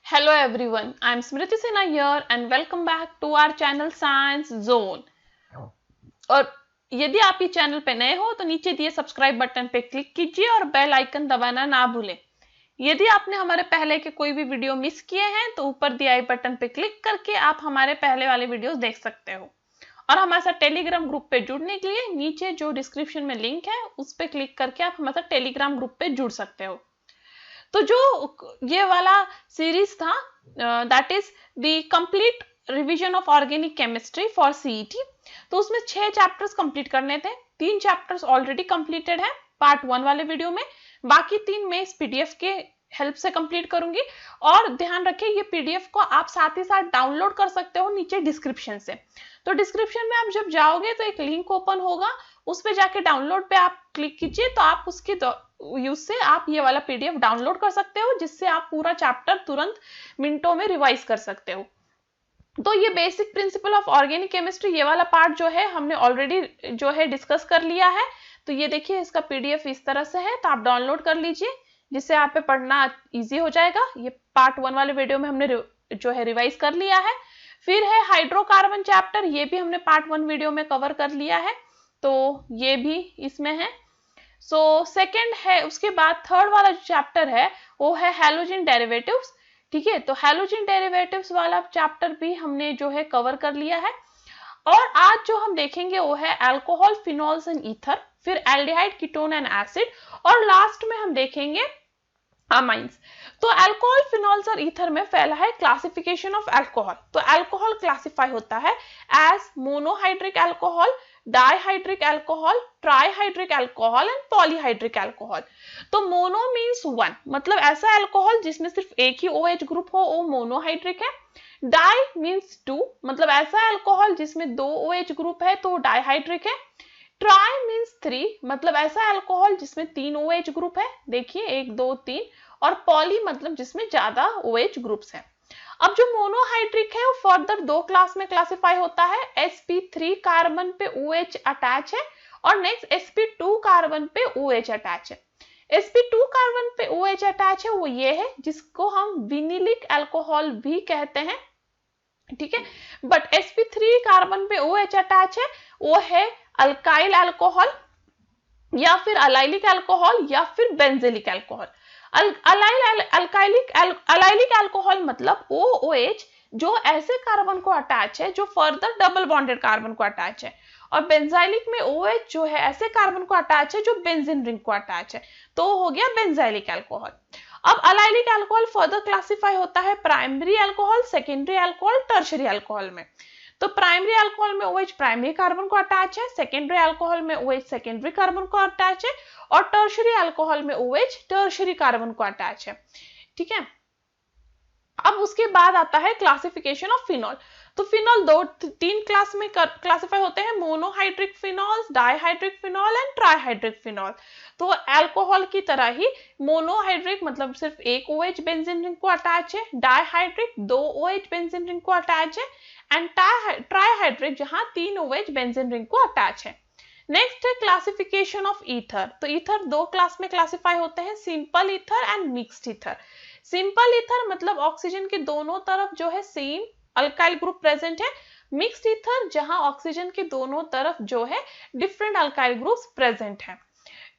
Hello everyone, I am Smriti Sinha here and welcome back to our channel Science Zone। और यदि आप इस channel पे नए हो तो नीचे दिए सब्सक्राइब बटन पे क्लिक कीजिए और बेल आइकन दबाना ना भूलें। यदि आपने हमारे पहले के कोई भी वीडियो मिस किए हैं तो ऊपर दिए आई बटन पे क्लिक करके आप हमारे पहले वाले वीडियोस देख सकते हो। और हमारे साथ टेलीग्राम ग्रुप पे जुड़ने के लिए नीचे जो डिस्क्रिप्शन में लिंक है उस पर क्लिक करके आप हमारे साथ टेलीग्राम ग्रुप पे जुड़ सकते हो। तो जो ये वाला सीरीज था that is the complete revision of organic chemistry for CET. तो उसमें 6 चैप्टर्स कंप्लीट करने थे। 3 चैप्टर्स ऑलरेडी कंप्लीटेड है पार्ट 1 वाले वीडियो में, बाकी 3 मैं इस पीडीएफ के हेल्प से कंप्लीट करूंगी। और ध्यान रखें ये पीडीएफ को आप साथ ही साथ डाउनलोड कर सकते हो नीचे डिस्क्रिप्शन से। तो डिस्क्रिप्शन में आप जब जाओगे तो एक लिंक ओपन होगा, उस पे जाके डाउनलोड पे आप क्लिक कीजिए तो आप उसके यूज से आप ये वाला पीडीएफ डाउनलोड कर सकते हो, जिससे आप पूरा चैप्टर तुरंत मिनटों में रिवाइज कर सकते हो। तो ये basic principle of organic chemistry ये वाला पार्ट जो है हमने ऑलरेडी जो है डिस्कस कर लिया है। तो ये देखिए इसका पीडीएफ इस तरह से है, तो आप डाउनलोड कर लीजिए जिससे आप पे पढ़ना इजी हो जाएगा। ये पार्ट 1 वाले वीडियो में हमने जो है रिवाइज कर लिया है। फिर है हाइड्रोकार्बन चैप्टर, ये भी हमने पार्ट 1 वीडियो में कवर कर लिया है, तो ये भी इसमें है। सेकंड है, उसके बाद थर्ड वाला जो चैप्टर है वो है हैलोजन डेरिवेटिव्स। ठीक है, तो हैलोजन डेरिवेटिव्स वाला चैप्टर भी हमने जो है कवर कर लिया है। और आज जो हम देखेंगे वो है अल्कोहल, फिनॉल्स एंड ईथर, फिर एल्डिहाइड, कीटोन एंड एसिड, और लास्ट में हम देखेंगे अमाइंस। तो अल्कोहल, फिनॉल्स और ईथर में पहला है क्लासिफिकेशन ऑफ अल्कोहल। तो अल्कोहल क्लासिफाई होता है as monohydric alcohol, dihydric alcohol, trihydric alcohol and polyhydric alcohol. तो मोनो मींस वन, मतलब ऐसा अल्कोहल जिसमें सिर्फ एक ही OH ग्रुप हो, वो मोनोहाइड्रिक है। डाई मींस टू, मतलब ऐसा अल्कोहल जिसमें 2 OH ग्रुप है तो डाइहाइड्रिक है। ट्राई मींस 3, मतलब ऐसा अल्कोहल जिसमें 3 OH ग्रुप है, देखिए 1 2 3। और पॉली मतलब जिसमें ज्यादा OH ग्रुप्स हैं। अब जो मोनोहाइड्रिक है वो फर्दर 2 क्लास में क्लासिफाई होता है। sp3 कार्बन पे OH अटैच है और नेक्स्ट sp2 कार्बन पे OH अटैच है। sp2 कार्बन पे OH अटैच है वो ये है जिसको हम विनिलिक अल्कोहल भी कहते हैं। ठीक है, बट sp3 कार्बन पे OH अटैच है वो है अल्काइल अल्कोहल या फिर अलाइलिक अल्कोहल या फिर बेंजेलिक अल्कोहल। अलाइलिक अल्कोहल मतलब OH जो ऐसे कार्बन को अटैच है जो फर्दर डबल बॉन्डेड कार्बन को अटैच है, और बेंजाइलिक में OH जो है ऐसे कार्बन को अटैच है जो बेंजीन रिंग को अटैच है, तो हो गया बेंजाइलिक अल्कोहल। अब अलाइलिक अल्कोहल फर्दर क्लासिफाई होता है primary alcohol, secondary alcohol, tertiary alcohol में। तो प्राइमरी अल्कोहल में OH प्राइमरी कार्बन को अटैच है, सेकेंडरी अल्कोहल में OH सेकेंडरी कार्बन को अटैच है, और टर्शरी अल्कोहल में OH टर्शरी कार्बन को अटैच है। ठीक है, अब उसके बाद आता है क्लासिफिकेशन ऑफ फिनॉल। तो फिनॉल 3 क्लास में क्लासिफाई होते हैं, monohydric phenols, dihydric phenol and trihydric phenol. तो अल्कोहल की तरह ही मोनोहाइड्रिक मतलब सिर्फ एक OH बेंजीन रिंग को अटैच है, डाइहाइड्रिक 2 OH बेंजीन रिंग को अटैच है, एंड ट्राइहाइड्रिक जहां 3 OH बेंजीन रिंग को अटैच है। नेक्स्ट है क्लासिफिकेशन ऑफ ईथर। तो ईथर 2 क्लास में क्लासिफाई होते हैं, simple ether and mixed ether. Simple ether मतलब ऑक्सीजन के दोनों तरफ जो है सेम अल्काइल ग्रुप प्रेजेंट है। मिक्स्ड ईथर जहां ऑक्सीजन के दोनों तरफ जो है डिफरेंट अल्काइल ग्रुप्स प्रेजेंट है।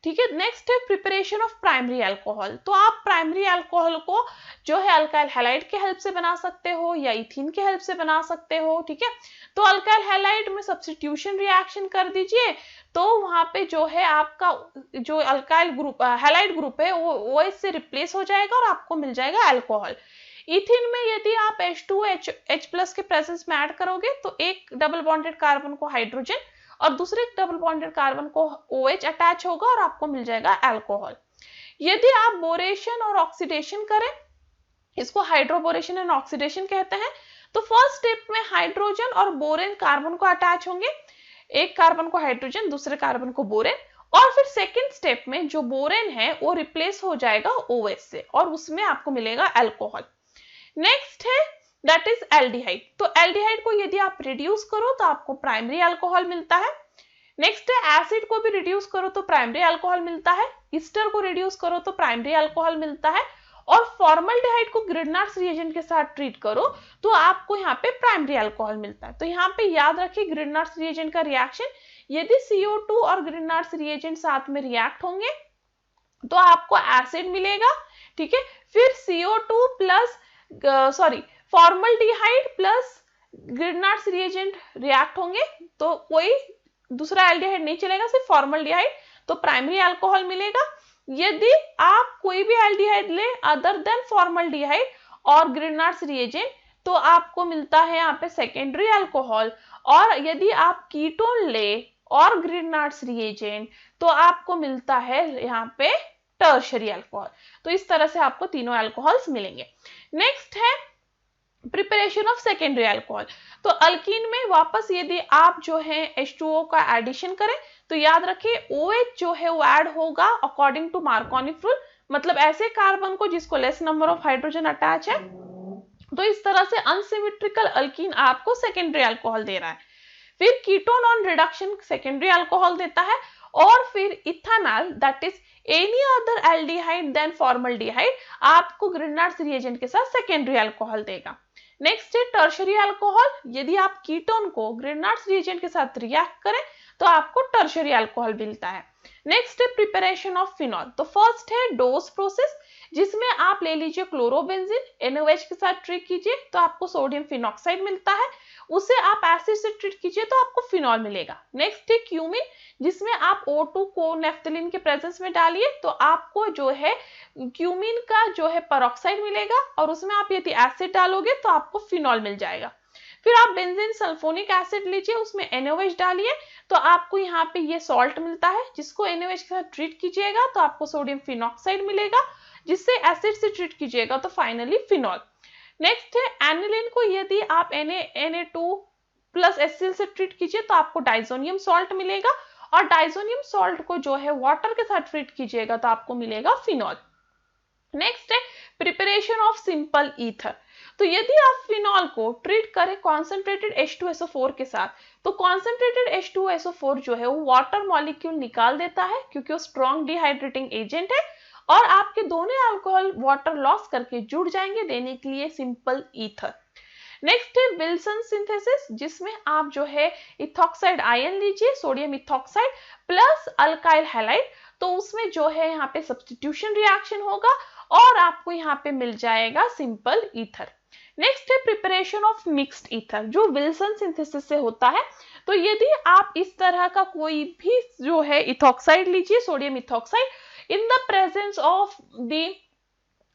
ठीक है, नेक्स्ट है प्रिपरेशन ऑफ प्राइमरी अल्कोहल। तो आप प्राइमरी अल्कोहल को जो है अल्काइल हैलाइड के हेल्प से बना सकते हो या इथीन के हेल्प से बना सकते हो। ठीक है, तो अल्काइल हैलाइड में सब्स्टिट्यूशन रिएक्शन कर दीजिए, तो वहां पे जो है आपका जो अल्काइल ग्रुप हैलाइड ग्रुप है वो OH से रिप्लेस हो जाएगा और आपको मिल जाएगा अल्कोहल। इथिन में यदि आप H2H+ के प्रेजेंस में ऐड करोगे तो एक डबल बॉन्डेड कार्बन को हाइड्रोजन और दूसरे डबल बॉन्डेड कार्बन को OH अटैच होगा और आपको मिल जाएगा अल्कोहल। यदि आप बोरेशन और ऑक्सीडेशन करें, इसको हाइड्रोबोरेशन एंड ऑक्सीडेशन कहते हैं, तो फर्स्ट स्टेप में हाइड्रोजन और बोरेन कार्बन को अटैच होंगे, एक कार्बन को हाइड्रोजन दूसरे कार्बन को बोरेन, और फिर सेकेंड स्टेप में जो बोरेन है वो रिप्लेस हो जाएगा OH से और उसमें आपको मिलेगा अल्कोहल। नेक्स्ट है दैट इज एल्डिहाइड। तो एल्डिहाइड को यदि आप रिड्यूस करो तो आपको प्राइमरी अल्कोहल मिलता है। नेक्स्ट है एसिड को भी रिड्यूस करो तो प्राइमरी अल्कोहल मिलता है, ईस्टर को रिड्यूस करो तो प्राइमरी अल्कोहल मिलता है, और फॉर्मल्डिहाइड को ग्रिग्नार्ड्स रिएजेंट के साथ ट्रीट करो तो आपको यहाँ पे प्राइमरी अल्कोहल मिलता है। तो यहाँ पे याद रखिए ग्रिग्नार्ड्स रिएजेंट का रिएक्शन, यदि CO2 और ग्रिग्नार्ड्स रिएजेंट साथ में रिएक्ट होंगे तो आपको एसिड मिलेगा, ठीक है। फिर CO2 plus formaldehyde plus Grignard's reagent react होंगे तो कोई दूसरा एल्डिहाइड नहीं चलेगा, सिर्फ फॉर्मल्डिहाइड, तो प्राइमरी अल्कोहल मिलेगा। यदि आप कोई भी एल्डिहाइड ले अदर देन फॉर्मल्डिहाइड और ग्रिग्नार्ड्स रिएजेंट तो आपको मिलता है यहाँ पे सेकेंडरी अल्कोहल, और यदि आप कीटोन ले और ग्रिग्नार्ड्स रिएजेंट तो आपको मिलता है यहाँ पे टर्शरी अल्कोहल। तो इस तरह से आपको तीनों अल्कोहल्स मिलेंगे। नेक्स्ट है प्रिपरेशन ऑफ सेकेंडरी अल्कोहल। तो अल्कीन में वापस यदि आप जो है H2O का एडिशन करें तो याद रखिए OH जो है वो ऐड होगा अकॉर्डिंग टू मार्कोनिक रूल, मतलब ऐसे कार्बन को जिसको less number of hydrogen attach है। तो इस तरह से अनसिमेट्रिकल अल्कीन आपको सेकेंडरी अल्कोहल दे रहा है। फिर ketone on reduction secondary alcohol देता है, और फिर ethanol that is any other aldehyde then formaldehyde आपको ग्रिग्नार्ड्स रिएजेंट के साथ सेकेंडरी अल्कोहल देगा। नेक्स्ट है टर्शरी अल्कोहल, यदि आप कीटोन को ग्रिग्नार्ड्स रिएजेंट के साथ रिएक्ट करें तो आपको टर्शरी अल्कोहल मिलता है। नेक्स्ट है प्रिपरेशन ऑफ फिनॉल। तो फर्स्ट है डोज प्रोसेस, जिसमें आप ले लीजिए क्लोरोबेंजीन, NaOH के साथ ट्रीट कीजिए तो आपको सोडियम फिनॉक्साइड मिलता है, उसे आप एसिड से ट्रीट कीजिए तो आपको फिनॉल मिलेगा। नेक्स्ट है क्यूमिन, जिसमें आप O2 को नेफ्थलीन के प्रेजेंस में डालिए तो आपको जो है क्यूमिन का जो है पेरोक्साइड मिलेगा, और उसमें आप यदि एसिड डालोगे तो आपको फिनॉल मिल जाएगा। फिर आप बेंजीन सल्फोनिक एसिड लीजिए, उसमें NaOH डालिए तो आपको यहाँ पे ये सॉल्ट मिलता है, जिसको NaOH के साथ ट्रीट कीजिएगा तो आपको सोडियम फिनॉक्साइड मिलेगा, जिससे एसिड से ट्रीट कीजिएगा तो फाइनली फिनॉल। नेक्स्ट है एनिलीन को यदि आप Na2 प्लस HCl से ट्रीट कीजिए तो आपको डाइजोनियम सॉल्ट मिलेगा, और डाइजोनियम सॉल्ट को जो है वाटर के साथ ट्रीट कीजिएगा तो आपको मिलेगा फिनॉल। नेक्स्ट है प्रिपरेशन ऑफ सिंपल ईथर। तो यदि आप फिनॉल को ट्रीट करें कॉन्सेंट्रेटेड H2SO4 के साथ तो कॉन्सेंट्रेटेड H2SO4 जो है वो वाटर मॉलिक्यूल निकाल देता है, क्योंकि वो स्ट्रॉन्ग डिहाइड्रेटिंग एजेंट है, और आपके दोनों अल्कोहल वाटर लॉस करके जुड़ जाएंगे, देने के लिए सिंपल ईथर। नेक्स्ट है विल्सन सिंथेसिस, जिसमें आप जो है इथॉक्साइड आयन लीजिए, sodium ethoxide plus alkyl halide, तो उसमें जो है यहाँ पे सब्स्टिट्यूशन रिएक्शन होगा और आपको यहाँ पे मिल जाएगा सिंपल ईथर। नेक्स्ट है प्रिपरेशन ऑफ मिक्स्ड ईथर, जो विल्सन सिंथेसिस से होता है। तो यदि आप इस तरह का कोई भी जो है इथॉक्साइड लीजिए, sodium ethoxide in the presence of the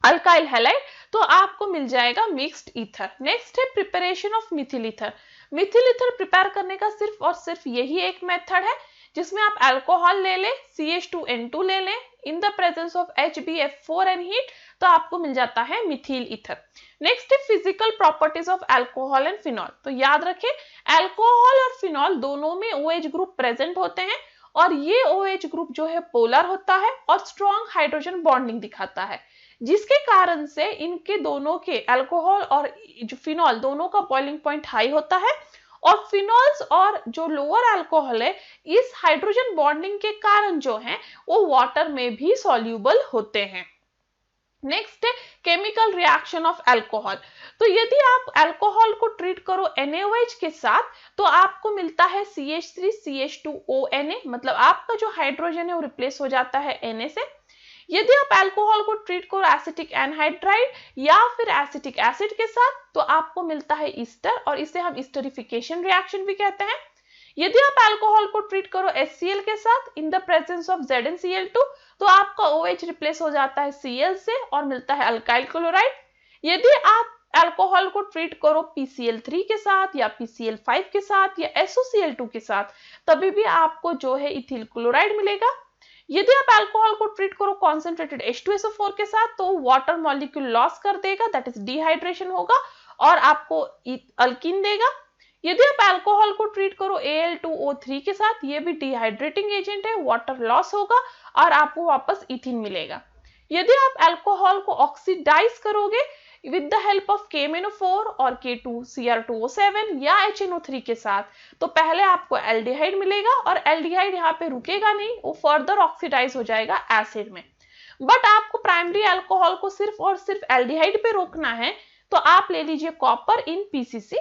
alkyl halide, तो आपको मिल जाएगा मिक्स्ड ईथर। नेक्स्ट है preparation of Mithil ether. Mithil ether prepare करने का सिर्फ और सिर्फ यही एक मेथड है, जिसमें आप अल्कोहल ले लें, CH2N2 ले लें इन the presence of HbF4 and heat, तो आपको मिल जाता है मिथिल ईथर। नेक्स्ट है physical properties of alcohol and phenol. तो याद रखें अल्कोहल और फिनॉल दोनों में OH ग्रुप प्रेजेंट होते हैं, और ये OH ग्रुप जो है पोलर होता है और स्ट्रॉन्ग हाइड्रोजन बॉन्डिंग दिखाता है, जिसके कारण से इनके दोनों के अल्कोहल और जो फिनॉल दोनों का बॉइलिंग पॉइंट हाई होता है, और फिनॉल्स और जो लोअर अल्कोहल है इस हाइड्रोजन बॉन्डिंग के कारण जो है वो वाटर में भी सॉल्यूबल होते हैं। नेक्स्ट है केमिकल रिएक्शन ऑफ अल्कोहल। तो यदि आप अल्कोहल को ट्रीट करो NaOH के साथ तो आपको मिलता है CH3CH2ONa, मतलब आपका जो हाइड्रोजन है वो रिप्लेस हो जाता है Na से। यदि आप अल्कोहल को ट्रीट करो एसिटिक एनहाइड्राइड या फिर एसिटिक एसिड के साथ तो आपको मिलता है ईस्टर, और इसे हम ईस्टरिफिकेशन रिएक्शन भी कहते हैं। यदि आप अल्कोहल को ट्रीट करो HCl के साथ इन द प्रेजेंस ऑफ ZnCl2 तो आपका OH रिप्लेस हो जाता है Cl से और मिलता है अल्काइल क्लोराइड। यदि आप अल्कोहल को ट्रीट करो PCl3 के साथ या PCl5 के साथ या SOCl2 के साथ तभी भी आपको जो है इथिल क्लोराइड मिलेगा। यदि आप अल्कोहल को ट्रीट करो कॉन्सेंट्रेटेड H2SO4 के साथ तो वाटर मॉलिक्यूल लॉस कर देगा, दैट इज डिहाइड्रेशन होगा और आपको अल्कीन देगा। यदि आप अल्कोहल को ट्रीट करो Al2O3 के साथ, ये भी डिहाइड्रेटिंग एजेंट है, वाटर लॉस होगा और आपको वापस इथिन मिलेगा। यदि आप अल्कोहल को ऑक्सीडाइज करोगे with the help of KMnO4 और K2Cr2O7 या HNO3 के साथ तो पहले आपको एल्डिहाइड मिलेगा, और एल्डिहाइड यहाँ पे रुकेगा नहीं, वो फर्दर ऑक्सीडाइज हो जाएगा एसिड में। बट आपको प्राइमरी अल्कोहल को सिर्फ और सिर्फ एल्डिहाइड पे रोकना है, तो आप ले लीजिए कॉपर इन पीसीसी।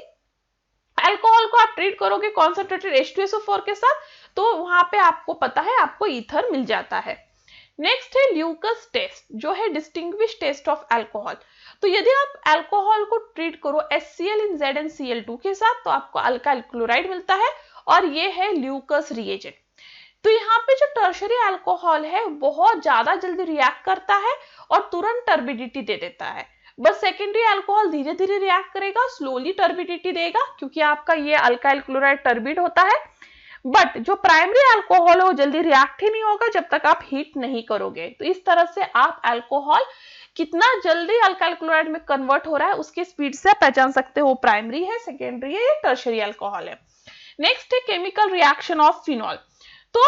अल्कोहल को आप ट्रीट करोगे कॉन्सेंट्रेटेड H2SO4 के साथ, तो वहां पे आपको पता है आपको ईथर मिल जाता है। नेक्स्ट है ल्यूकस टेस्ट, जो है डिस्टिंग्विश टेस्ट ऑफ अल्कोहल। तो यदि आप अल्कोहल को ट्रीट करो HCl इन ZnCl2 के साथ, तो आपको अल्काइल क्लोराइड मिलता है, और ये है ल्यूकस रिएजेंट। तो यहाँ पे जो टर्शरी अल्कोहल है बहुत ज्यादा जल्दी रिएक्ट करता है और तुरंत टर्बिडिटी दे देता है, बस सेकेंडरी अल्कोहल धीरे धीरे रिएक्ट करेगा, स्लोली टर्बिडिटी देगा, क्योंकि आपका ये अल्काइल क्लोराइड टर्बिड होता है। बट जो प्राइमरी अल्कोहल है वो जल्दी रिएक्ट ही नहीं होगा जब तक आप हीट नहीं करोगे। तो इस तरह से आप अल्कोहल कितना जल्दी अल्काइल क्लोराइड में कन्वर्ट हो रहा है उसके स्पीड से पहचान सकते हो प्राइमरी है, सेकेंडरी है या टर्शरी अल्कोहल है। नेक्स्ट है केमिकल रिएक्शन ऑफ फिनॉल। तो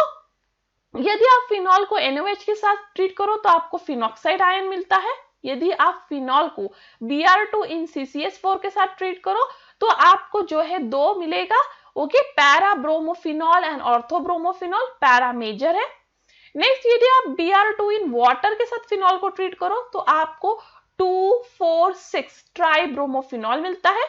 यदि आप फिनॉल को NaOH के साथ ट्रीट करो तो आपको फिनॉक्साइड आयन मिलता है। यदि आप फिनॉल को Br2 इन CCS4 के साथ ट्रीट करो तो आपको जो है 2 मिलेगा, okay, para bromophenol and orthobromophenol, para major है। नेक्स्ट यदि आप Br2 इन वाटर के साथ फिनॉल को ट्रीट करो तो आपको 2,4,6 ट्राई ब्रोमोफिनॉल मिलता है।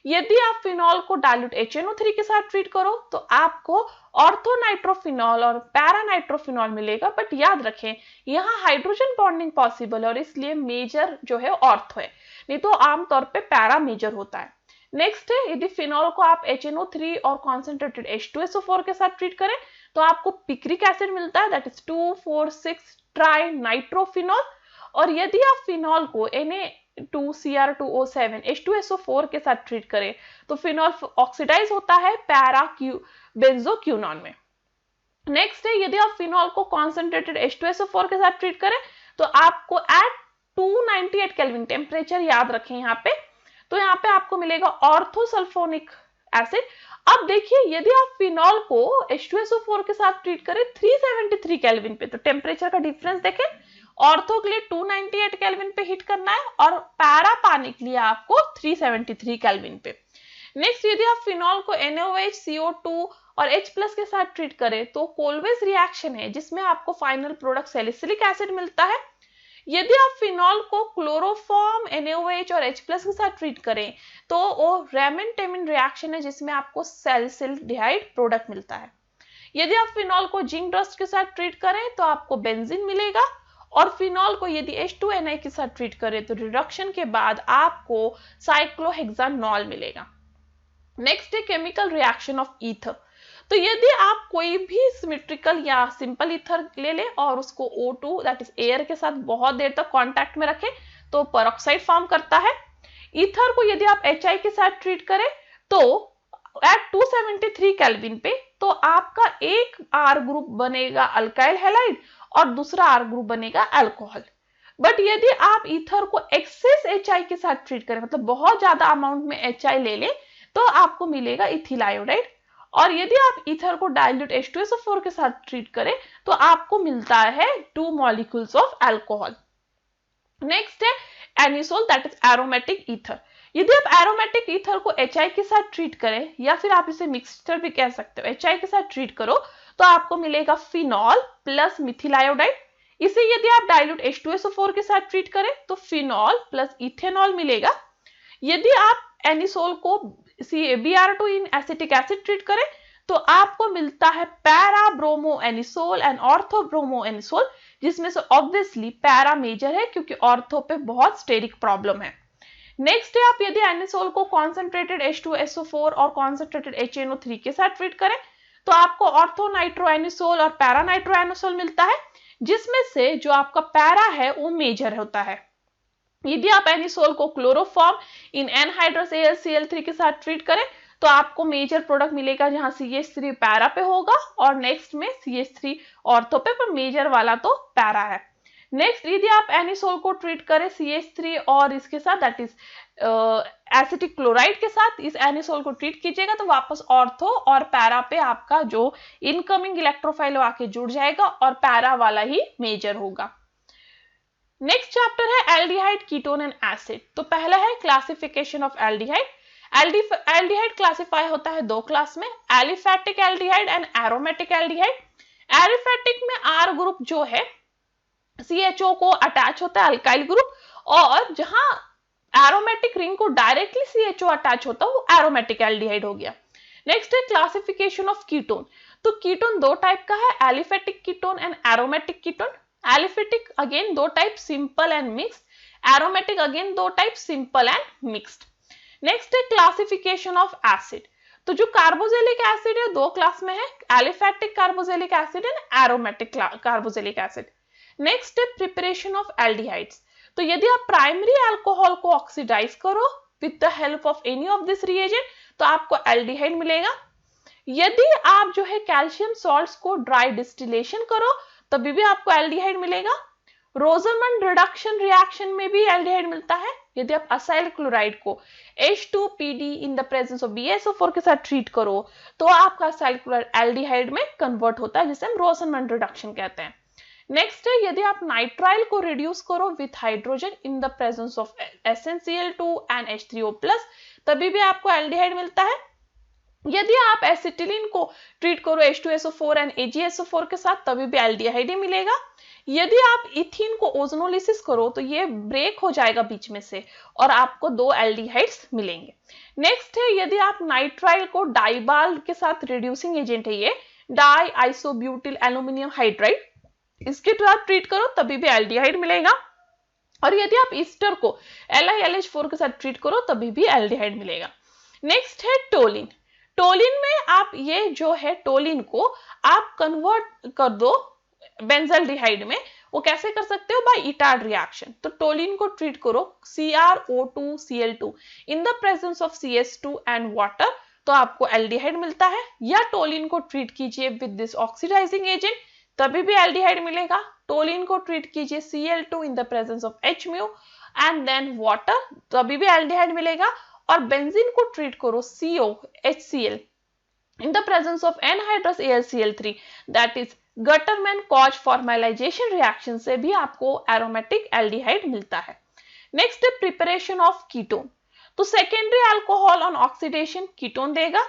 यदि आप फिनॉल को डाइल्यूट HNO3 के साथ ट्रीट करो तो आपको ऑर्थोनाइट्रोफिनॉल और पैरानाइट्रोफिनॉल मिलेगा, बट याद रखें यहाँ हाइड्रोजन बॉन्डिंग पॉसिबल है और इसलिए मेजर जो है ऑर्थो है, नहीं तो आमतौर पे पैरा मेजर होता है। नेक्स्ट है यदि फिनॉल को आप HNO3 और कॉन्सेंट्रेटेड H2SO4 के साथ ट्रीट करें तो आपको पिक्रिक एसिड मिलता है, दैट इज 2,4,6 ट्राई नाइट्रोफिनॉल। और यदि आप फिनॉल को Na2Cr2O7 H2SO4 के साथ ट्रीट करें तो फिनॉल ऑक्सीडाइज होता है पैरा बेंजोक्यूनॉन में। नेक्स्ट है यदि आप फिनॉल को कॉन्सेंट्रेटेड H2SO4 के साथ ट्रीट करें तो आपको एट 298 केल्विन टेम्परेचर, याद रखें यहाँ पे, तो यहाँ पे आपको मिलेगा ऑर्थोसल्फोनिक एसिड। अब देखिए यदि आप फिनॉल को H2SO4 के साथ ट्रीट करें 373 केल्विन पे, तो टेम्परेचर का डिफरेंस देखें, ऑर्थो के लिए 298 केल्विन पे हीट करना है और पैरा पानी के लिए आपको 373 केल्विन पे। नेक्स्ट यदि आप फिनॉल को NaOH, CO2 और H+ के साथ ट्रीट करें तो कोलवेज रिएक्शन है जिसमें आपको फाइनल प्रोडक्ट सैलिसिलिक एसिड मिलता है। यदि आप फिनॉल को क्लोरोफॉर्म, NaOH और H+ के साथ ट्रीट करें तो वो रेमन-टेमिन रिएक्शन है जिसमें आपको सैलिसिल्डिहाइड प्रोडक्ट मिलता है। यदि आप फिनॉल को जिंक डस्ट के साथ ट्रीट करें तो आपको बेंजीन मिलेगा, और फिनॉल को यदि H2Na के साथ ट्रीट करें तो रिडक्शन के बाद आपको साइक्लोहेक्सानॉल मिलेगा। नेक्स्ट है केमिकल रिएक्शन ऑफ ईथर। तो यदि आप कोई भी सिमेट्रिकल या सिंपल ईथर ले ले और उसको O2 दैट इज एयर के साथ बहुत देर तक कांटेक्ट में रखें तो पेरोक्साइड फॉर्म करता है। ईथर को यदि आप HI के साथ ट्रीट करें तो एट 273 केल्विन पे तो आपका एक R ग्रुप बनेगा अल्काइल हैलाइड और दूसरा R ग्रुप बनेगा अल्कोहल। बट यदि आप ईथर को एक्सेस HI के साथ ट्रीट करें, मतलब बहुत ज्यादा अमाउंट में HI ले लें, तो आपको मिलेगा इथिल आयोडाइड। और यदि आप ईथर को डाइल्यूट H2SO4 के साथ ट्रीट करें तो आपको मिलता है 2 मॉलिक्यूल्स ऑफ अल्कोहल। नेक्स्ट है anisole that is aromatic ether. यदि आप एरोमेटिक ईथर को HI के साथ ट्रीट करें या फिर आप इसे मिक्सचर भी कह सकते हो, HI के साथ ट्रीट करो तो आपको मिलेगा फिनॉल प्लस मिथिल आयोडाइड। इसे यदि आप डाइल्यूट H2SO4 के साथ ट्रीट करें तो फिनॉल प्लस इथेनॉल मिलेगा। यदि आप एनिसोल को Br2 इन एसिटिक एसिड ट्रीट करें तो आपको मिलता है para bromo anisole and ortho bromo anisole, जिसमें से ऑब्वियसली पैरा मेजर है क्योंकि ऑर्थो पे बहुत स्टेरिक प्रॉब्लम है। नेक्स्ट है आप यदि एनिसोल को कॉन्सेंट्रेटेड H2SO4 और कॉन्सेंट्रेटेड HNO3 के साथ ट्रीट करें तो आपको ऑर्थो नाइट्रो एनिसोल और पैरा नाइट्रो एनिसोल मिलता है, जिसमें से जो आपका पैरा है वो मेजर होता है। यदि आप एनिसोल को क्लोरोफॉर्म इन एनहाइड्रस AlCl3 के साथ ट्रीट करें तो आपको मेजर प्रोडक्ट मिलेगा जहां CH3 पैरा पे होगा और नेक्स्ट में CH3 ऑर्थो पे, पर मेजर वाला तो पैरा है। नेक्स्ट यदि आप एनिसोल को ट्रीट करें CH3 और इसके साथ दैट इज एसिटिक क्लोराइड के साथ इस एनिसोल को ट्रीट कीजिएगा तो वापस ऑर्थो और पैरा पे आपका जो इनकमिंग इलेक्ट्रोफाइल आके जुड़ जाएगा और पैरा वाला ही मेजर होगा। नेक्स्ट चैप्टर है एल्डिहाइड, कीटोन एंड एसिड। तो पहला है classification of aldehyde. Aldehyde classify होता है 2 क्लास में, aliphatic aldehyde and aromatic aldehyde. Aliphatic में R ग्रुप जो है CHO को अटैच होता है अल्काइल ग्रुप, और जहां एरोमेटिक रिंग को डायरेक्टली CHO अटैच होता है वो एरोमेटिक एल्डिहाइड हो गया। नेक्स्ट है क्लासिफिकेशन ऑफ कीटोन। तो कीटोन दो टाइप का है, aliphatic ketone and aromatic ketone. Aliphatic again दो type, simple and mixed. Aromatic again दो type, simple and mixed. Next है क्लासिफिकेशन ऑफ एसिड। तो जो कार्बोजेलिक एसिड है दो क्लास में है, aliphatic carboxylic acid and aromatic carboxylic acid. Next है प्रिपरेशन ऑफ एल्डिहाइड्स। तो यदि आप प्राइमरी अल्कोहल को ऑक्सीडाइज करो with the help of any of this reagent तो आपको एल्डिहाइड मिलेगा। यदि आप जो है कैल्शियम सॉल्ट्स को ड्राई डिस्टिलेशन करो तभी भी आपको एल्डिहाइड मिलेगा। रोजरमंड रिडक्शन रिएक्शन में भी एल्डिहाइड मिलता है। यदि आप असाइल क्लोराइड को H2PD in the presence of BSO4 के साथ ट्रीट करो तो आपका असाइल क्लोराइड एल्डिहाइड में कन्वर्ट होता है, जिसे हम रोजरमंड रिडक्शन कहते हैं। नेक्स्ट है यदि आप नाइट्राइल को रिड्यूस करो with hydrogen in the presence of SnCl2 and H3O+ तभी भी आपको एल्डिहाइड मिलता है। यदि आप एसिटिलीन को ट्रीट करो H2SO4 एंड AgSO4 के साथ तभी भी एल्डिहाइड ही मिलेगा। यदि आप इथीन को ओजोनोलिसिस करो तो ये ब्रेक हो जाएगा बीच में से और आपको दो एल्डिहाइड्स मिलेंगे। नेक्स्ट है यदि आप नाइट्राइल को डाइबाल के साथ रिड्यूसिंग एजेंट है ये डाई आइसोब्यूटिल एल्यूमिनियम हाइड्राइड, इसके साथ ट्रीट करो तभी भी एल्डिहाइड मिलेगा। और यदि आप ईस्टर को LiLH4 के साथ ट्रीट करो तभी भी एल्डिहाइड मिलेगा। नेक्स्ट है टोलिन। टोलिन में आप ये जो है टोलिन को आप कन्वर्ट कर दो बेंजल्डिहाइड में। वो कैसे कर सकते हो? By Etard reaction. तो टोलिन को ट्रीट करो CrO2Cl2 in the presence of CS2 and water तो आपको एल्डिहाइड मिलता है। या टोलिन को ट्रीट कीजिए विद दिस ऑक्सीडाइजिंग एजेंट तभी भी एल्डिहाइड मिलेगा। टोलिन को ट्रीट कीजिए Cl2 in the presence of Hμ and then water तभी भी एल्डिहाइड मिलेगा। और बेंजीन को ट्रीट करो COHCl in the presence of anhydrous AlCl3 that is Gattermann cause formalisation reaction से भी आपको एरोमेटिक एल्डिहाइड मिलता है। नेक्स्ट है प्रिपरेशन ऑफ कीटोन। तो secondary alcohol on oxidation ketone देगा।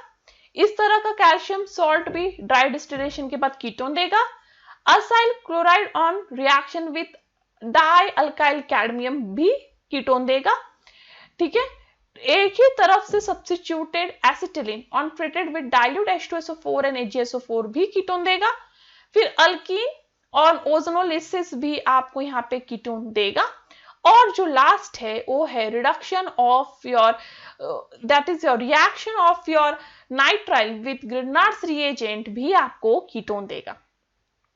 इस तरह का कैल्शियम सॉल्ट भी ड्राई डिस्टिलेशन के बाद कीटोन देगा। Acyl chloride on reaction with die alkyl cadmium भी कीटोन देगा। ठीक है, एक ही तरफ से substituted acetylene on treated with dilute H2SO4 and AgSO4 भी कीटोन देगा। फिर अल्कीन ऑन ओजोनोलिसिस भी आपको यहाँ पे कीटोन देगा। और जो लास्ट है वो है reduction of your that is your reaction of your nitrile with Grignard's reagent भी आपको कीटोन देगा।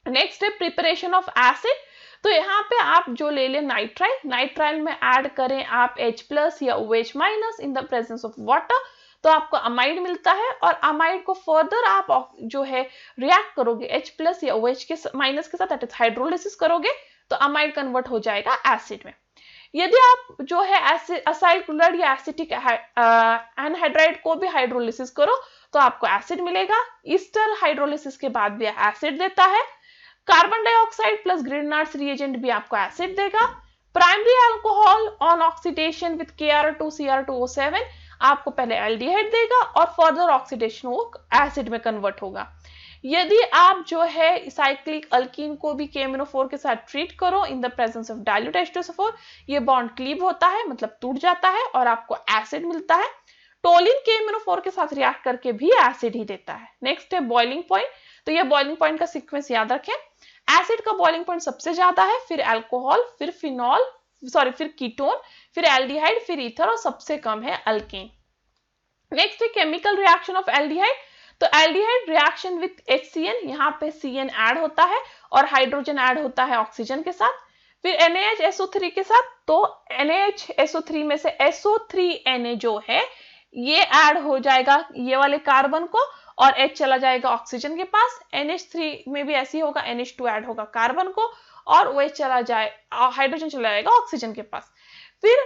नेक्स्ट है प्रिपरेशन ऑफ एसिड। तो यहाँ पे आप जो ले लें नाइट्राइल में ऐड करें आप H+ या OH- in the presence of water तो आपको अमाइड मिलता है। और अमाइड को फर्दर आप जो है रिएक्ट करोगे H+ या OH के माइनस के साथ दैट इज हाइड्रोलिसिस करोगे तो अमाइड कन्वर्ट हो जाएगा एसिड में। यदि आप जो है असाइल क्लोराइड या एसिटिक एनहाइड्राइड को भी हाइड्रोलिसिस करो तो आपको एसिड मिलेगा। ईस्टर हाइड्रोलिसिस के बाद भी एसिड देता है। Carbon dioxide plus Grignard's reagent भी आपको एसिड देगा। Primary alcohol on oxidation with Kr2Cr2O7 आपको पहले एल्डिहाइड देगा और फर्दर ऑक्सीडेशन वो एसिड में कन्वर्ट होगा। यदि आप जो है साइक्लिक अल्कीन को भी KMnO4 के साथ ट्रीट करो इन the presence of dilute H2SO4 ये बॉन्ड क्लीव होता है मतलब टूट जाता है और आपको एसिड मिलता है। टोलिन KMnO4 के साथ रिएक्ट करके भी एसिड ही देता है। नेक्स्ट है बॉइलिंग पॉइंट। तो ये बॉइलिंग पॉइंट का सीक्वेंस याद रखें। एसिड का बॉइलिंग पॉइंट सबसे ज्यादा है, फिर अल्कोहल, फिर फिनॉल फिर कीटोन, फिर एल्डिहाइड, फिर ईथर और सबसे कम है अल्कीन। नेक्स्ट है केमिकल रिएक्शन ऑफ एल्डिहाइड। तो एल्डिहाइड रिएक्शन विथ HCN, यहाँ पे CN ऐड होता है और हाइड्रोजन ऐड होता है ऑक्सीजन के साथ। फिर NaHSO3 के साथ, तो NaHSO3 में से SO3Na जो है ये ऐड हो जाएगा ये वाले कार्बन को और H चला जाएगा ऑक्सीजन के पास। NH3 में भी ऐसे ही होगा, NH2 ऐड होगा कार्बन को और OH चला जाए हाइड्रोजन चला जाएगा ऑक्सीजन के पास। फिर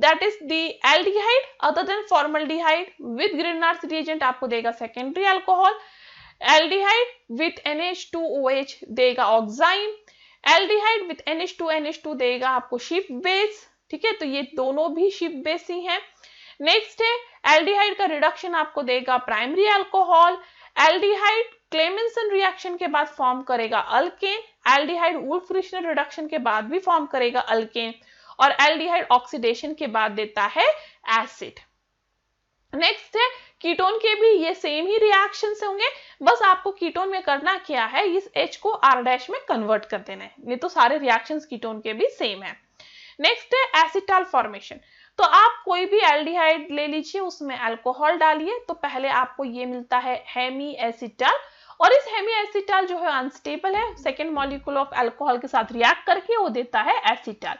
that is the aldehyde other than formaldehyde with Grignard's reagent आपको देगा secondary alcohol। aldehyde with NH2OH देगा ऑक्साइन। aldehyde with NH2NH2 देगा आपको शिफ्ट बेस। ठीक है, तो ये दोनों भी शिफ्ट बेस ही हैं। नेक्स्ट है एल्डिहाइड का रिडक्शन आपको देगा primary alcohol. Aldehyde Clemmensen reaction के बाद फॉर्म करेगा अल्केन, एल्डिहाइड वुल्फ-रिश्नर रिडक्शन के बाद भी फॉर्म करेगा अल्केन, और एल्डिहाइड ऑक्सीडेशन के बाद देता है एसिड। नेक्स्ट है कीटोन के भी ये सेम ही रिएक्शन से होंगे, बस आपको कीटोन में करना क्या है, इस H को R डैश में कन्वर्ट कर देना है, ये तो सारे रिएक्शंस कीटोन के भी सेम है। नेक्स्ट है एसिटाल फॉर्मेशन। तो आप कोई भी एल्डिहाइड ले लीजिए, उसमें अल्कोहल डालिए, तो पहले आपको ये मिलता है हेमी एसिटाल, और इस हेमी एसिटाल जो है अनस्टेबल है, सेकेंड मॉलिक्यूल ऑफ अल्कोहल के साथ रिएक्ट करके वो देता है एसिटाल।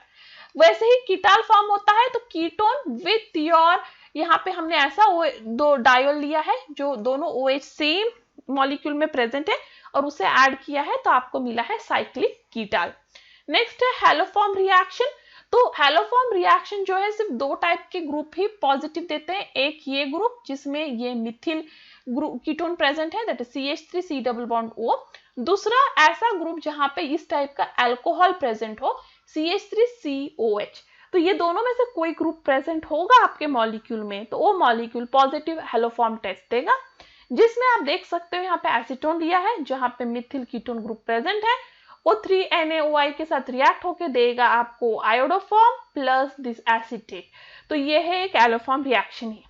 वैसे ही कीटाल फॉर्म होता है, तो कीटोन विथ योर, यहाँ पे हमने ऐसा दो डायोल लिया है जो दोनों OH सेम मॉलिक्यूल में प्रेजेंट है और उसे ऐड किया है, तो आपको मिला है साइक्लिक कीटाल। नेक्स्ट है हैलोफॉर्म रिएक्शन। तो हैलोफॉर्म रिएक्शन जो है सिर्फ दो टाइप के ग्रुप ही पॉजिटिव देते हैं, एक ये ग्रुप जिसमें ये मिथिल ग्रुप कीटोन प्रेजेंट है, that is CH3 C double bond O, दूसरा ऐसा ग्रुप जहां पे इस टाइप का अल्कोहल प्रेजेंट हो, CH3COH। तो ये दोनों में से कोई ग्रुप प्रेजेंट होगा आपके मॉलिक्यूल में, तो वो मॉलिक्यूल पॉजिटिव हैलोफॉर्म टेस्ट देगा, जिसमें आप देख सकते हो यहाँ पे एसीटोन लिया है जहां पे मिथिल कीटोन ग्रुप प्रेजेंट है, O3NaOI के साथ रिएक्ट होके देगा आपको आयोडोफॉर्म प्लस दिस एसिटेट। तो ये है एक एलोफॉर्म रिएक्शन ही।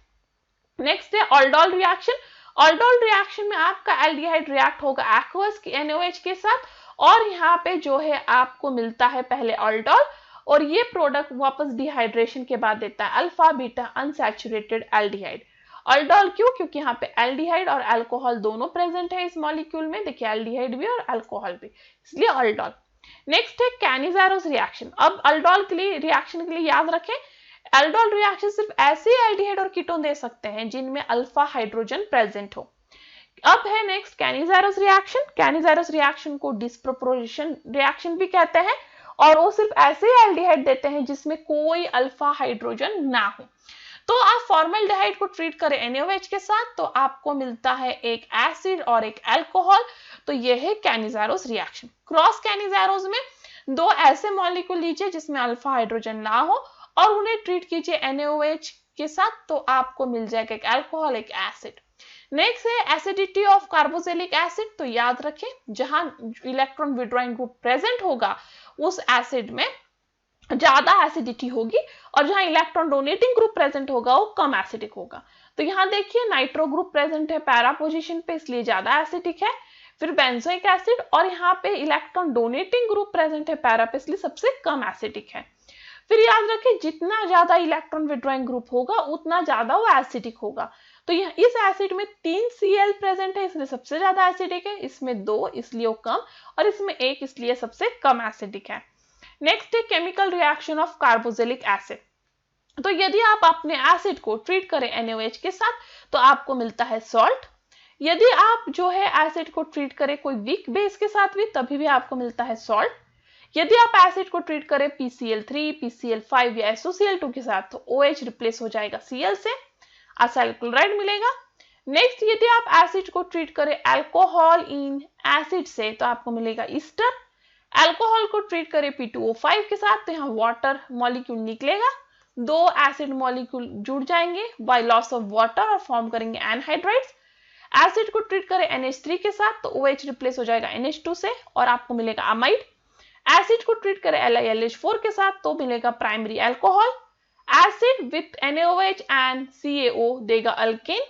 नेक्स्ट है ऑल्डोल रिएक्शन। ऑल्डोल रिएक्शन में आपका एल्डिहाइड रिएक्ट होगा एक्वस NaOH के साथ, और यहाँ पे जो है आपको मिलता है पहले ऑल्डोल, और ये प्रोडक्ट वापस डिहाइड्रेशन के बाद देता है अल्फा बीटा अनसैचुरेटेड एल्डिहाइड। ऑल्डोल क्यों? क्योंकि यहाँ पे एल्डिहाइड और अल्कोहल दोनों प्रेजेंट है इस मॉलिक्यूल में, देखिए एल्डिहाइड भी और अल्कोहल भी, इसलिए ऑल्डोल। नेक्स्ट है कैनिज़ारोस रिएक्शन। अब ऑल्डोल के लिए रिएक्शन के लिए याद रखें, एल्डोल रिएक्शन सिर्फ ऐसे एल्डिहाइड और कीटोन दे सकते हैं जिनमें अल्फा हाइड्रोजन प्रेजेंट हो। अब है नेक्स्ट कैनिज़ारोस रिएक्शन। कैनिज़ारोस रिएक्शन को डिस्प्रोपोर्शन रिएक्शन भी कहते हैं, और वो सिर्फ ऐसे एल्डिहाइड देते हैं जिसमें कोई अल्फा हाइड्रोजन ना हो। तो आप फॉर्मल्डिहाइड को ट्रीट करें NaOH के साथ, तो आपको मिलता है एक एसिड और एक अल्कोहल, तो ये है कैनिज़ारोस रिएक्शन। क्रॉस कैनिज़ारोस में दो ऐसे मॉलिक्यूल लीजिए जिसमें अल्फा हाइड्रोजन ना हो और उन्हें ट्रीट कीजिए NaOH के साथ, तो आपको मिल जाएगा एक अल्कोहल एक एसिड। नेक्स्ट है एसिडिटी ऑफ कार्बोक्सिलिक एसिड। तो याद रखें, जहां इलेक्ट्रॉन विड्रॉइंग ग्रुप प्रेजेंट होगा उस एसिड में ज्यादा एसिडिटी होगी, और जहां इलेक्ट्रॉन डोनेटिंग ग्रुप प्रेजेंट होगा वो कम एसिडिक होगा। तो यहाँ देखिए नाइट्रो ग्रुप प्रेजेंट है पैरा पोजीशन पे, इसलिए ज्यादा एसिडिक है। फिर बेंजोइक एसिड, और यहाँ पे इलेक्ट्रॉन डोनेटिंग ग्रुप प्रेजेंट है पैरा पे, इसलिए सबसे कम एसिडिक है। फिर याद रखें, जितना ज्यादा इलेक्ट्रॉन विड्रॉइंग ग्रुप होगा उतना ज्यादा वो एसिडिक होगा। तो यह इस एसिड में 3 Cl प्रेजेंट है, इसलिए सबसे ज्यादा एसिडिक है, इसमें 2 इसलिए वो कम, और इसमें 1 इसलिए सबसे कम एसिडिक है। नेक्स्ट है chemical reaction of carboxylic acid. तो यदि आप अपने एसिड को ट्रीट करें NaOH के साथ, तो आपको मिलता है सॉल्ट। यदि आप जो है एसिड को ट्रीट करें कोई वीक बेस के साथ भी, तभी भी आपको मिलता है सॉल्ट। यदि आप एसिड को ट्रीट करें PCl3, PCl5 या SOCl2 के साथ, तो OH रिप्लेस हो जाएगा Cl से, असाइल क्लोराइड मिलेगा। नेक्स्ट, यदि आप एसिड को ट्रीट करें अल्कोहल इन एसिड से, तो आपको मिलेगा ईस्टर। अल्कोहल को ट्रीट करें P2O5 के साथ, तो यहाँ वाटर मॉलिक्यूल निकलेगा, 2 एसिड मॉलिक्यूल जुड़ जाएंगे बाय लॉस ऑफ वाटर और फॉर्म करेंगे एनहाइड्राइड्स। एसिड को ट्रीट करें NH3 के साथ, तो OH रिप्लेस हो जाएगा NH2 से और आपको मिलेगा अमाइड। एसिड को ट्रीट करें LiLH4 के साथ, तो मिलेगा primary alcohol. Acid with NaOH and CaO देगा अल्केन,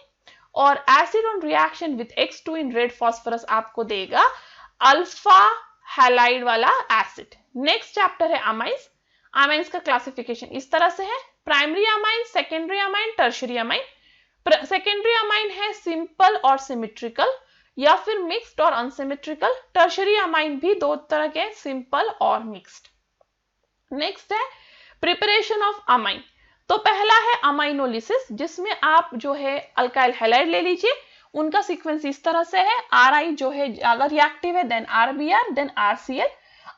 और acid on reaction with X2 in red phosphorus आपको देगा अल्फा हैलाइड वाला एसिड। नेक्स्ट चैप्टर है अमाइंस। अमाइंस का क्लासिफिकेशन इस तरह से है, primary amine, secondary amine, tertiary amine. Secondary amine है सिंपल और सिमेट्रिकल, या फिर मिक्स्ड और अनसिमेट्रिकल। टर्शियरी अमाइन भी दो तरह के, सिंपल और मिक्स्ड। नेक्स्ट है प्रिपरेशन ऑफ अमाइन। तो पहला है अमाइनोलिसिस, जिसमें आप जो है अल्काइल हैलाइड ले लीजिए, उनका सीक्वेंस इस तरह से है, Ri जो है ज्यादा रिएक्टिव है, देन RBr, देन RCl।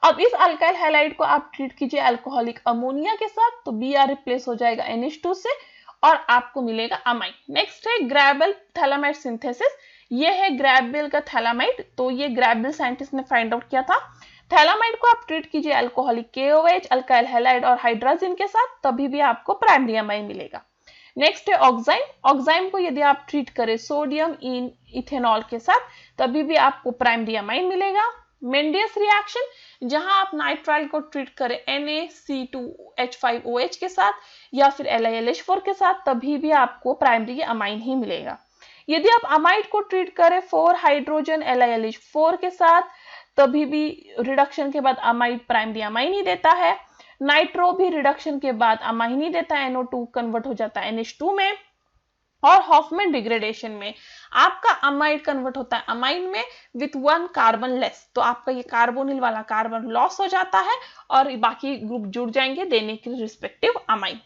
अब इस अल्काइल हैलाइड को आप ट्रीट कीजिए अल्कोहलिक अमोनिया के साथ, तो Br रिप्लेस हो जाएगा NH2 से और आपको मिलेगा अमाइन। नेक्स्ट है ग्रैबल थैलामाइड सिंथेसिस। ये है ग्रैबल का थैलामाइड, तो ये ग्रैबल साइंटिस्ट ने फाइंड आउट किया था। थैलामाइड को आप ट्रीट कीजिए अल्कोहलिक KOH, अल्काइल हैलाइड और हाइड्राजिन के साथ, तभी भी आपको प्राइमरी अमाइन मिलेगा। नेक्स्ट है ऑक्साइम। ऑक्साइम को यदि आप ट्रीट करें सोडियम इन इथेनॉल के साथ तभी भी आपको प्राइमरी अमाइन मिलेगा। मेंडियस रिएक्शन, जहां आप नाइट्राइल को ट्रीट करें Na(C2H5OH) के साथ या फिर LiLH4 के साथ तभी भी आपको प्राइमरी अमाइन ही मिलेगा। यदि आप अमाइड को ट्रीट करें 4 हाइड्रोजन LiLH4 के साथ तभी भी रिडक्शन के बाद अमाइड प्राइमरी अमाइन ही देता है। नाइट्रो भी रिडक्शन के बाद अमाइन ही देता है, NO2 कन्वर्ट हो जाता है NH2 में। और हॉफमैन डिग्रेडेशन में आपका अमाइड कन्वर्ट होता है अमाइन में विथ 1 कार्बन लेस, तो आपका ये कार्बोनिल वाला कार्बन लॉस हो जाता है और बाकी ग्रुप जुड़ जाएंगे देने के रिस्पेक्टिव अमाइन।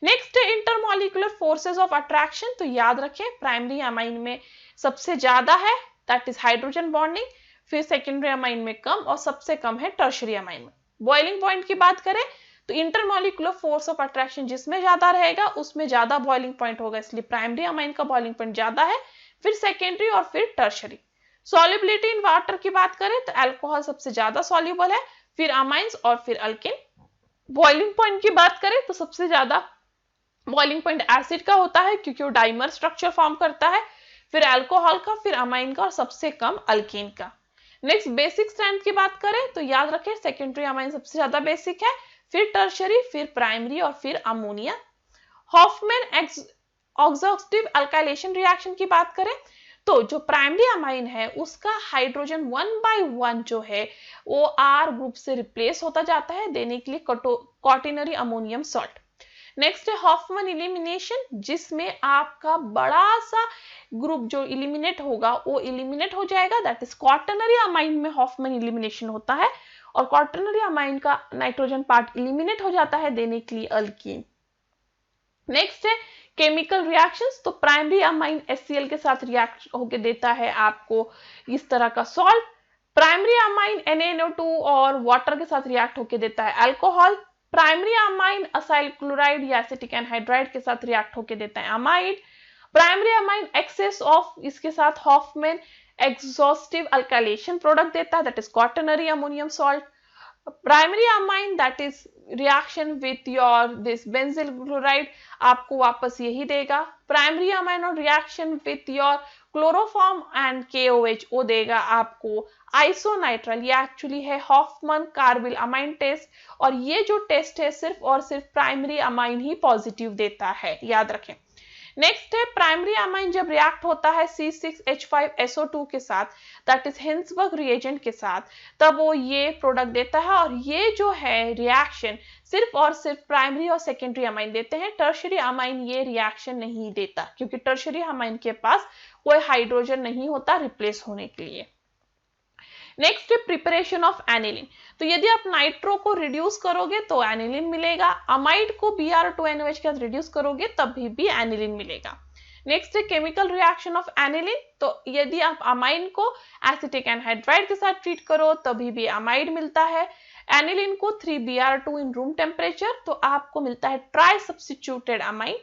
नेक्स्ट है इंटरमॉलिक्यूलर फोर्सेस ऑफ अट्रैक्शन। तो याद रखें प्राइमरी अमाइन में सबसे ज्यादा है दैट इज हाइड्रोजन बॉन्डिंग, फिर सेकेंडरी अमाइन में कम और सबसे कम है टर्शरी अमाइन में। बॉइलिंग पॉइंट की बात करें तो इंटरमॉलिक्यूलर फोर्स ऑफ अट्रैक्शन जिसमें ज्यादा रहेगा उसमें ज्यादा बॉइलिंग पॉइंट होगा, इसलिए प्राइमरी अमाइन का बॉइलिंग पॉइंट ज्यादा है, फिर सेकेंडरी और फिर टर्शरी। सॉल्युबिलिटी इन वाटर की बात करें तो अल्कोहल सबसे ज्यादा सॉल्युबल है, फिर अमाइंस और फिर अल्केन। बॉइलिंग पॉइंट की बात करें तो सबसे ज्यादा बॉइलिंग पॉइंट एसिड का होता है क्योंकि वो डाइमर स्ट्रक्चर फॉर्म करता है, फिर अल्कोहल का, फिर अमाइन का और सबसे कम अल्केन का। नेक्स्ट बेसिक स्ट्रेंथ की बात करें तो याद रखें सेकेंडरी अमाइन सबसे ज्यादा बेसिक है, फिर टर्शरी, फिर प्राइमरी और फिर ammonia. Hofmann oxidative alkylation reaction की बात करें तो जो प्राइमरी अमाइन है उसका हाइड्रोजन 1 by 1 जो है वो R ग्रुप से रिप्लेस होता जाता है देने के लिए क्वाटर्नरी अमोनियम सॉल्ट। नेक्स्ट है हॉफमैन इलिमिनेशन, जिसमें आपका बड़ा सा ग्रुप जो इलिमिनेट होगा वो इलिमिनेट हो जाएगा, दैट इज क्वाटर्नरी अमाइन में हॉफमैन इलिमिनेशन होता है और क्वाटर्नरी अमाइन का नाइट्रोजन पार्ट इलिमिनेट हो जाता है देने के लिए अल्कीन। नेक्स्ट है केमिकल रिएक्शंस। तो प्राइमरी अमाइन HCl के साथ रिएक्ट होकर देता है आपको इस तरह का सॉल्ट, प्राइमरी अमाइन NaNO2 और वाटर के साथ रिएक्ट होकर देता है alcohol, primary amine acyl chloride या एसिटिक एनहाइड्राइड के साथ रिएक्ट होकर देता है amide, primary amine excess of इसके साथ हॉफमैन एग्जॉस्टिव अल्काइलेशन प्रोडक्ट देता है that is quaternary ammonium salt, primary amine that is reaction with your this benzyl chloride आपको वापस यही देगा, प्राइमरी अमाइन और reaction with your chloroform and KOH वो देगा आपको आइसोनाइट्राइल। ये एक्चुअली है हॉफमैन कार्बिल अमाइन टेस्ट और ये जो टेस्ट है सिर्फ और सिर्फ प्राइमरी अमाइन ही पॉजिटिव देता है, याद रखें। नेक्स्ट है प्राइमरी अमाइन जब रिएक्ट होता है C6H5SO2 के साथ दैट इज हिंसबर्ग रिएजेंट के साथ तब वो ये प्रोडक्ट देता है और ये जो है रिएक्शन सिर्फ और सिर्फ प्राइमरी और सेकेंडरी अमाइन देते हैं, टर्शरी अमाइन ये रिएक्शन नहीं देता क्योंकि टर्शरी अमाइन के पास कोई हाइड्रोजन नहीं होता रिप्लेस होने के लिए। नेक्स्ट है प्रिपरेशन ऑफ एनिलीन। तो यदि आप नाइट्रो को रिड्यूस करोगे तो एनिलीन मिलेगा, अमाइड को Br2NOH के साथ रिड्यूस करोगे तभी भी एनिलीन मिलेगा। नेक्स्ट है केमिकल रिएक्शन ऑफ एनिलीन। तो यदि आप अमाइन को एसिटिक एनहाइड्राइड के साथ ट्रीट करो तभी भी अमाइड मिलता है, एनिलीन को 3Br2 इन रूम टेम्परेचर तो आपको मिलता है ट्राई सब्स्टिट्यूटेड अमाइन।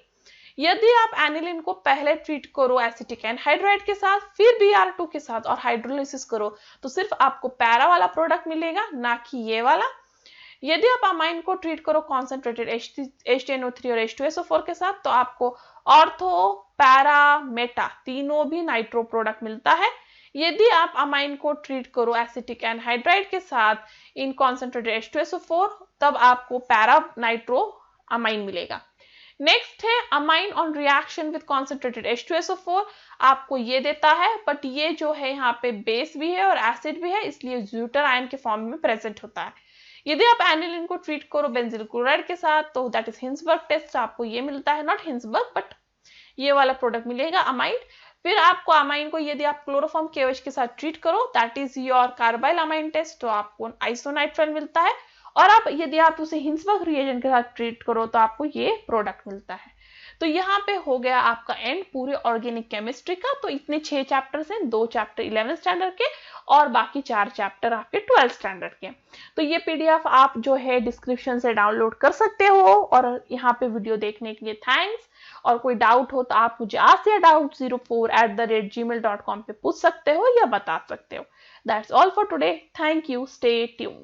यदि आप एनिलीन को पहले ट्रीट करो एसिटिक एनहाइड्राइड के साथ फिर Br2 के साथ और हाइड्रोलिसिस करो तो सिर्फ आपको पैरा वाला प्रोडक्ट मिलेगा ना कि ये वाला। यदि आप अमाइन को ट्रीट करो कॉन्सेंट्रेटेड HNO3 और H2SO4 के साथ तो आपको ऑर्थो, पैरा, मेटा तीनों भी नाइट्रो प्रोडक्ट मिलता है। यदि आप अमाइन को ट्रीट करो एसिटिक एनहाइड्राइड के साथ इन कॉन्सेंट्रेटेड H2SO4 तब आपको पैरा नाइट्रो अमाइन मिलेगा। नेक्स्ट है amine on reaction with concentrated H2SO4 आपको ये देता है बट ये जो है यहाँ पे बेस भी है और एसिड भी है इसलिए ज्यूटर आयन के फॉर्म में प्रेजेंट होता है। यदि आप एनिलीन को ट्रीट करो बेंजिल क्लोराइड के साथ तो दैट इज हिंसबर्ग टेस्ट आपको ये मिलता है, नॉट हिंसबर्ग बट ये वाला प्रोडक्ट मिलेगा अमाइड। फिर आपको अमाइन को यदि आप क्लोरोफॉर्म KOH के साथ ट्रीट करो that is your carbyl amine test तो आपको आइसोनाइट्राइल मिलता है और आप यदि आप उसे हिंसबर्ग रिएजेंट के साथ ट्रीट करो तो आपको ये प्रोडक्ट मिलता है। तो यहाँ पे हो गया आपका एंड पूरे ऑर्गेनिक केमिस्ट्री का। तो इतने 6 चैप्टर्स हैं, 2 चैप्टर 11th स्टैंडर्ड के और बाकी 4 चैप्टर आपके 12th स्टैंडर्ड के। तो ये PDF आप जो है डिस्क्रिप्शन से डाउनलोड कर सकते हो और यहाँ पे वीडियो देखने के लिए थैंक्स। और कोई डाउट हो तो आप मुझे askyadout04@gmail.com पे पूछ सकते हो या बता सकते हो। That's all for today. Thank you. Stay tuned.